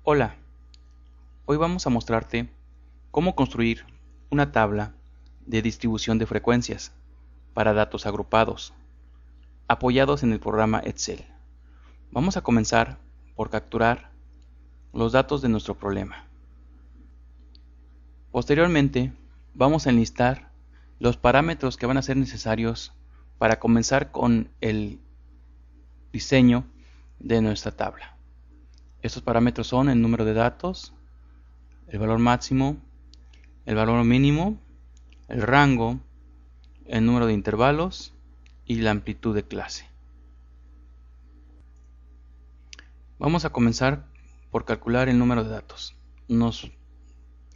Hola, hoy vamos a mostrarte cómo construir una tabla de distribución de frecuencias para datos agrupados, apoyados en el programa Excel. Vamos a comenzar por capturar los datos de nuestro problema. Posteriormente, vamos a enlistar los parámetros que van a ser necesarios para comenzar con el diseño de nuestra tabla. Estos parámetros son el número de datos, el valor máximo, el valor mínimo, el rango, el número de intervalos y la amplitud de clase. Vamos a comenzar por calcular el número de datos. Nos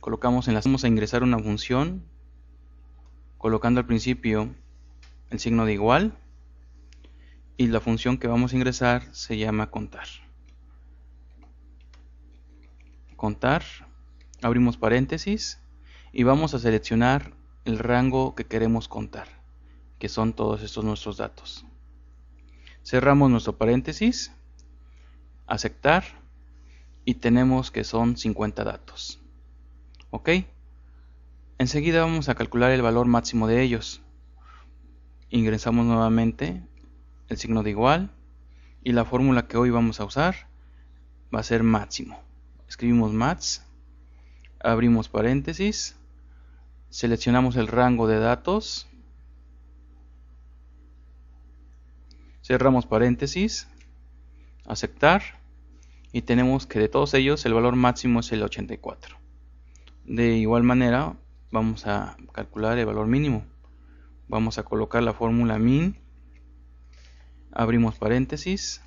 colocamos vamos a ingresar una función colocando al principio el signo de igual y la función que vamos a ingresar se llama contar. Contar, abrimos paréntesis y vamos a seleccionar el rango que queremos contar, que son todos estos nuestros datos. Cerramos nuestro paréntesis, aceptar y tenemos que son 50 datos. Ok, enseguida vamos a calcular el valor máximo de ellos. Ingresamos nuevamente el signo de igual y la fórmula que hoy vamos a usar va a ser máximo. Escribimos max, abrimos paréntesis, seleccionamos el rango de datos, cerramos paréntesis, aceptar y tenemos que de todos ellos el valor máximo es el 84. De igual manera vamos a calcular el valor mínimo. Vamos a colocar la fórmula min, abrimos paréntesis,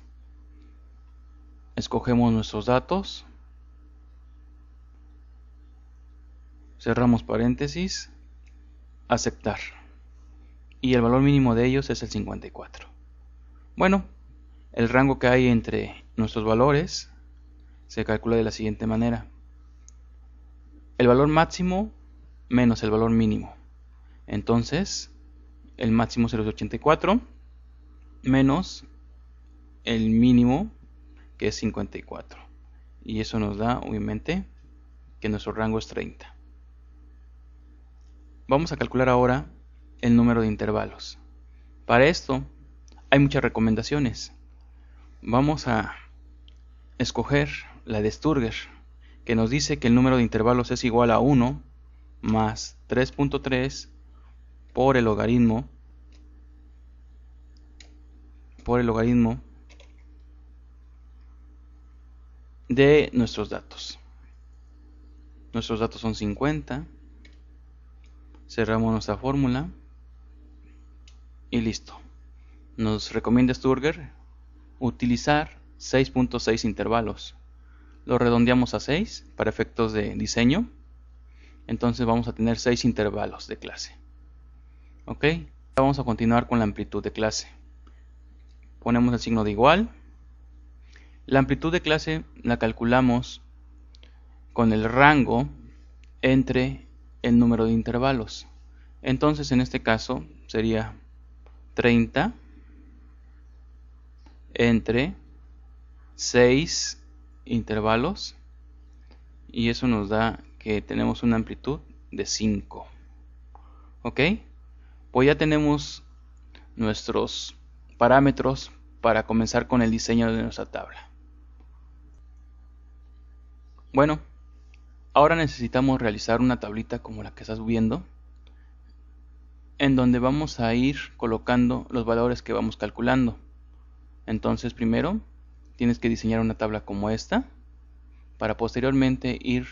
escogemos nuestros datos, cerramos paréntesis, aceptar y el valor mínimo de ellos es el 54. Bueno, el rango que hay entre nuestros valores se calcula de la siguiente manera: el valor máximo menos el valor mínimo. Entonces el máximo es el 84 menos el mínimo, que es 54, y eso nos da obviamente que nuestro rango es 30. Vamos a calcular ahora el número de intervalos. Para esto hay muchas recomendaciones. Vamos a escoger la de Sturger, que nos dice que el número de intervalos es igual a 1 más 3.3 por el logaritmo de nuestros datos. Nuestros datos son 50. Cerramos nuestra fórmula y listo. Nos recomienda Sturger utilizar 6.6 intervalos. Lo redondeamos a 6 para efectos de diseño. Entonces vamos a tener 6 intervalos de clase. Ok, vamos a continuar con la amplitud de clase. Ponemos el signo de igual. La amplitud de clase la calculamos con el rango entre el número de intervalos. Entonces en este caso sería 30 entre 6 intervalos, y eso nos da que tenemos una amplitud de 5. Ok, pues ya tenemos nuestros parámetros para comenzar con el diseño de nuestra tabla. Bueno, ahora necesitamos realizar una tablita como la que estás viendo, en donde vamos a ir colocando los valores que vamos calculando. Entonces primero tienes que diseñar una tabla como esta para posteriormente ir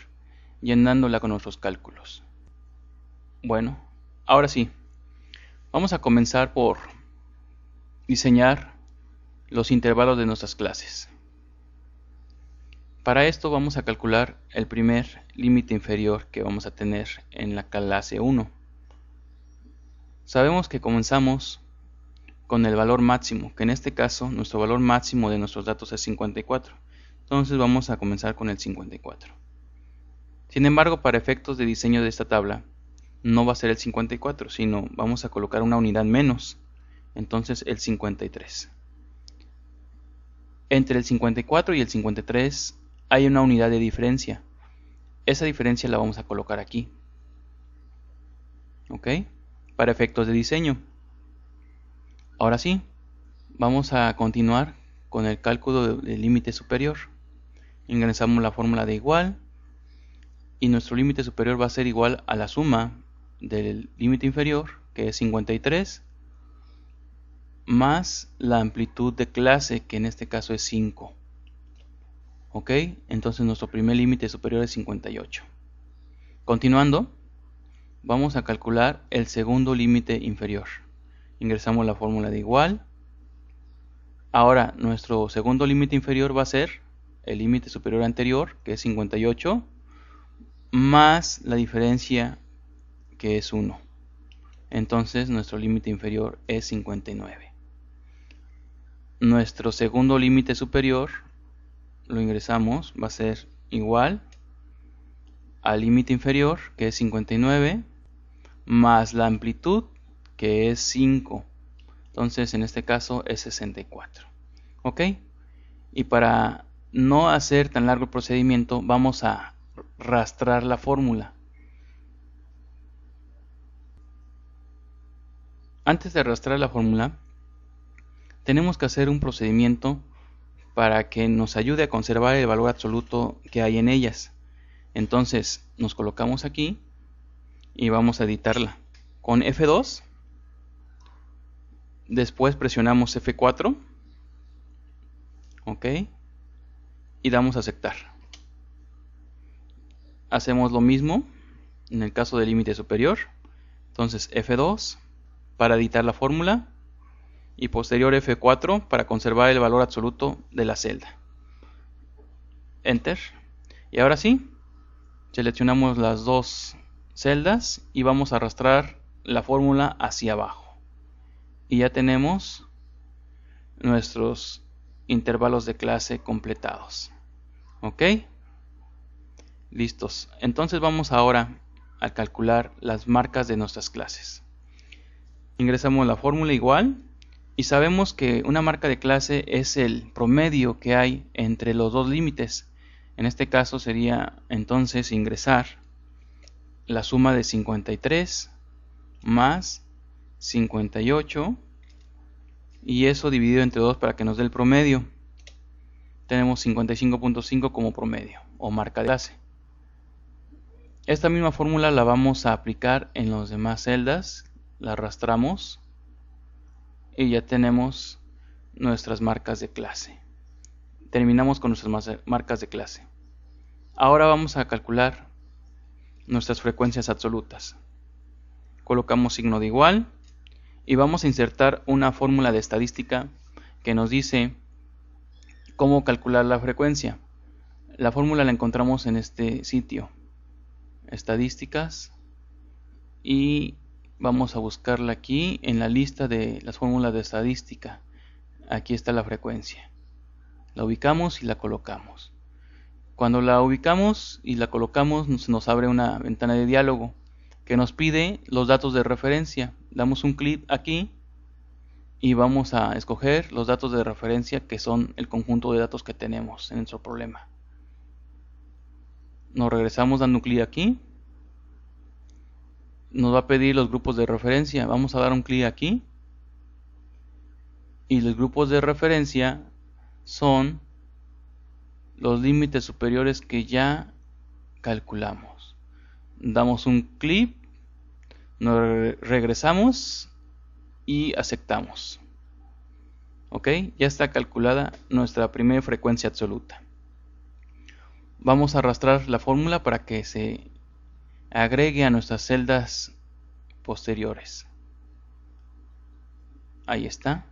llenándola con nuestros cálculos. Bueno, ahora sí, vamos a comenzar por diseñar los intervalos de nuestras clases. Para esto vamos a calcular el primer límite inferior que vamos a tener en la clase 1. Sabemos que comenzamos con el valor máximo, que en este caso nuestro valor máximo de nuestros datos es 54. Entonces vamos a comenzar con el 54. Sin embargo, para efectos de diseño de esta tabla, no va a ser el 54, sino vamos a colocar una unidad menos. Entonces el 53. Entre el 54 y el 53 hay una unidad de diferencia. Esa diferencia la vamos a colocar aquí. ¿Ok? Para efectos de diseño. Ahora sí, vamos a continuar con el cálculo del límite superior. Ingresamos la fórmula de igual y nuestro límite superior va a ser igual a la suma del límite inferior, que es 53, más la amplitud de clase, que en este caso es 5. ¿Ok? Entonces nuestro primer límite superior es 58. Continuando, vamos a calcular el segundo límite inferior. Ingresamos la fórmula de igual. Ahora nuestro segundo límite inferior va a ser el límite superior anterior, que es 58, más la diferencia, que es 1. Entonces nuestro límite inferior es 59. Nuestro segundo límite superior lo ingresamos, va a ser igual al límite inferior, que es 59, más la amplitud, que es 5. Entonces en este caso es 64. ¿Ok? Y para no hacer tan largo el procedimiento, vamos a rastrar la fórmula. Antes de arrastrar la fórmula, tenemos que hacer un procedimiento para que nos ayude a conservar el valor absoluto que hay en ellas. Entonces nos colocamos aquí y vamos a editarla con F2. Después presionamos F4. Ok. Y damos a aceptar. Hacemos lo mismo en el caso del límite superior. Entonces F2 para editar la fórmula y posterior F4 para conservar el valor absoluto de la celda. Enter. Y ahora sí, seleccionamos las dos celdas y vamos a arrastrar la fórmula hacia abajo. Y ya tenemos nuestros intervalos de clase completados. ¿Ok? Listos. Entonces vamos ahora a calcular las marcas de nuestras clases. Ingresamos la fórmula igual y sabemos que una marca de clase es el promedio que hay entre los dos límites. En este caso sería entonces ingresar la suma de 53 más 58 y eso dividido entre 2 para que nos dé el promedio. Tenemos 55.5 como promedio o marca de clase. Esta misma fórmula la vamos a aplicar en las demás celdas. La arrastramos y ya tenemos nuestras marcas de clase. Terminamos con nuestras marcas de clase. Ahora vamos a calcular nuestras frecuencias absolutas. Colocamos signo de igual y vamos a insertar una fórmula de estadística que nos dice cómo calcular la frecuencia. La fórmula la encontramos en este sitio, estadísticas, y vamos a buscarla aquí en la lista de las fórmulas de estadística. Aquí está la frecuencia. La ubicamos y la colocamos. Cuando la ubicamos y la colocamos, nos abre una ventana de diálogo que nos pide los datos de referencia. Damos un clic aquí y vamos a escoger los datos de referencia, que son el conjunto de datos que tenemos en nuestro problema. Nos regresamos dando un clic aquí. Nos va a pedir los grupos de referencia. Vamos a dar un clic aquí. Y los grupos de referencia son los límites superiores que ya calculamos. Damos un clic, nos regresamos y aceptamos. Ok, ya está calculada nuestra primera frecuencia absoluta. Vamos a arrastrar la fórmula para que se agregue a nuestras celdas posteriores. Ahí está.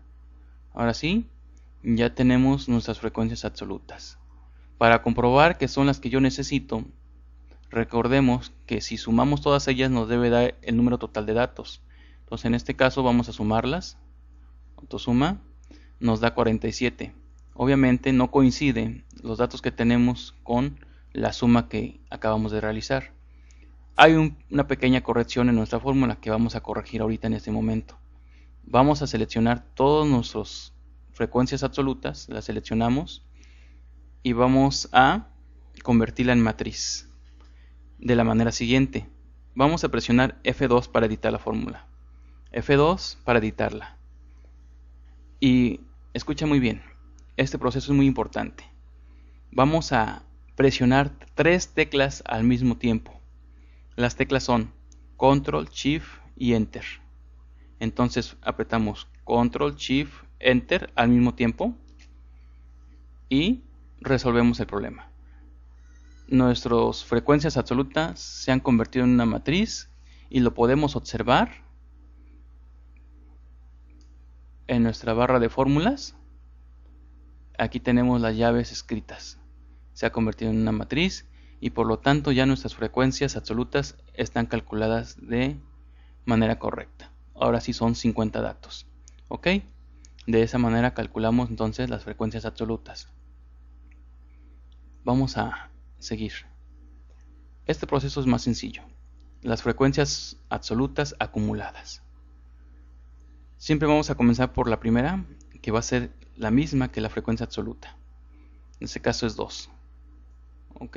Ahora sí, ya tenemos nuestras frecuencias absolutas. Para comprobar que son las que yo necesito, recordemos que si sumamos todas ellas nos debe dar el número total de datos. Entonces en este caso vamos a sumarlas. Autosuma nos da 47. Obviamente no coinciden los datos que tenemos con la suma que acabamos de realizar. Hay una pequeña corrección en nuestra fórmula que vamos a corregir ahorita en este momento. Vamos a seleccionar todas nuestras frecuencias absolutas, las seleccionamos y vamos a convertirla en matriz de la manera siguiente. Vamos a presionar F2 para editar la fórmula, F2 para editarla. Y escucha muy bien, este proceso es muy importante. Vamos a presionar 3 teclas al mismo tiempo. Las teclas son Control, Shift y Enter. Entonces apretamos Control, Shift, Enter al mismo tiempo y resolvemos el problema. Nuestras frecuencias absolutas se han convertido en una matriz y lo podemos observar en nuestra barra de fórmulas. Aquí tenemos las llaves escritas. Se ha convertido en una matriz y por lo tanto ya nuestras frecuencias absolutas están calculadas de manera correcta. Ahora sí son 50 datos. ¿Ok? De esa manera calculamos entonces las frecuencias absolutas. Vamos a seguir. Este proceso es más sencillo. Las frecuencias absolutas acumuladas. Siempre vamos a comenzar por la primera, que va a ser la misma que la frecuencia absoluta. En este caso es 2. ¿Ok?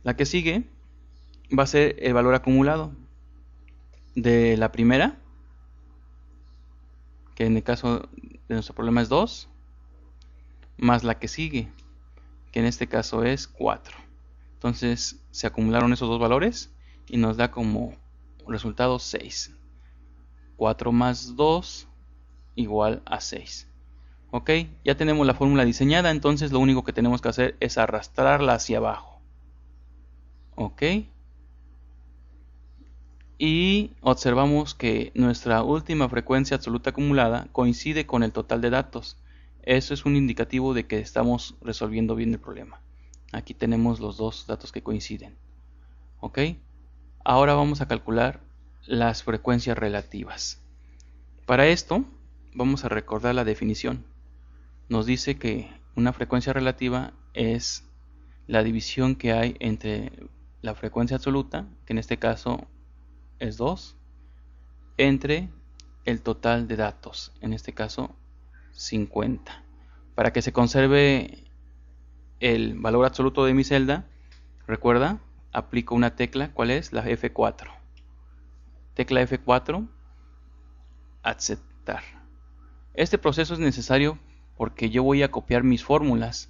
La que sigue va a ser el valor acumulado de la primera, que en el caso de nuestro problema es 2, más la que sigue, que en este caso es 4. Entonces se acumularon esos dos valores y nos da como resultado 6. 4 más 2 igual a 6. Ok, ya tenemos la fórmula diseñada, entonces lo único que tenemos que hacer es arrastrarla hacia abajo. Ok. Y observamos que nuestra última frecuencia absoluta acumulada coincide con el total de datos. Eso es un indicativo de que estamos resolviendo bien el problema. Aquí tenemos los dos datos que coinciden. Ok. Ahora vamos a calcular las frecuencias relativas. Para esto vamos a recordar la definición. Nos dice que una frecuencia relativa es la división que hay entre la frecuencia absoluta, que en este caso es 2, entre el total de datos, en este caso 50. Para que se conserve el valor absoluto de mi celda, recuerda, aplico una tecla, ¿cuál es? La F4. Tecla F4, aceptar. Este proceso es necesario porque yo voy a copiar mis fórmulas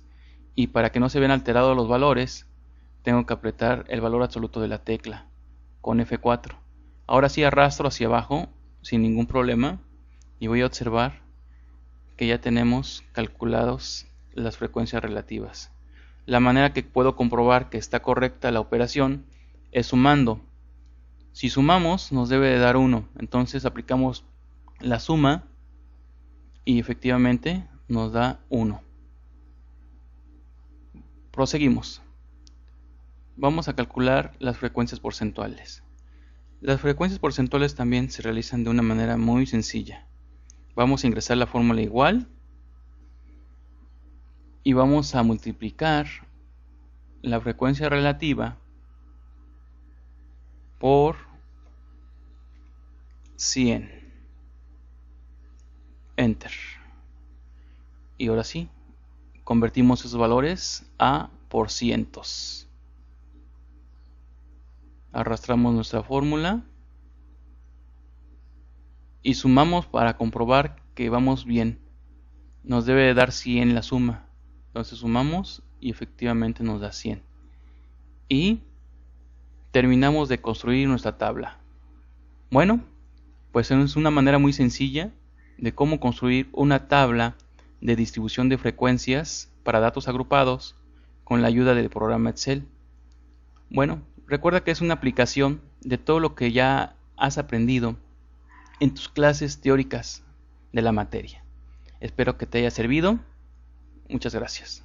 y para que no se vean alterados los valores, tengo que apretar el valor absoluto de la tecla con F4. Ahora sí arrastro hacia abajo sin ningún problema y voy a observar que ya tenemos calculados las frecuencias relativas. La manera que puedo comprobar que está correcta la operación es sumando. Si sumamos nos debe de dar 1, entonces aplicamos la suma y efectivamente nos da 1. Proseguimos. Vamos a calcular las frecuencias porcentuales. Las frecuencias porcentuales también se realizan de una manera muy sencilla. Vamos a ingresar la fórmula igual y vamos a multiplicar la frecuencia relativa por 100. Enter. Y ahora sí, convertimos esos valores a por cientos. Arrastramos nuestra fórmula y sumamos para comprobar que vamos bien. Nos debe de dar 100 la suma. Entonces sumamos y efectivamente nos da 100. Y terminamos de construir nuestra tabla. Bueno, pues es una manera muy sencilla de cómo construir una tabla de distribución de frecuencias para datos agrupados con la ayuda del programa Excel. Bueno, recuerda que es una aplicación de todo lo que ya has aprendido en tus clases teóricas de la materia. Espero que te haya servido. Muchas gracias.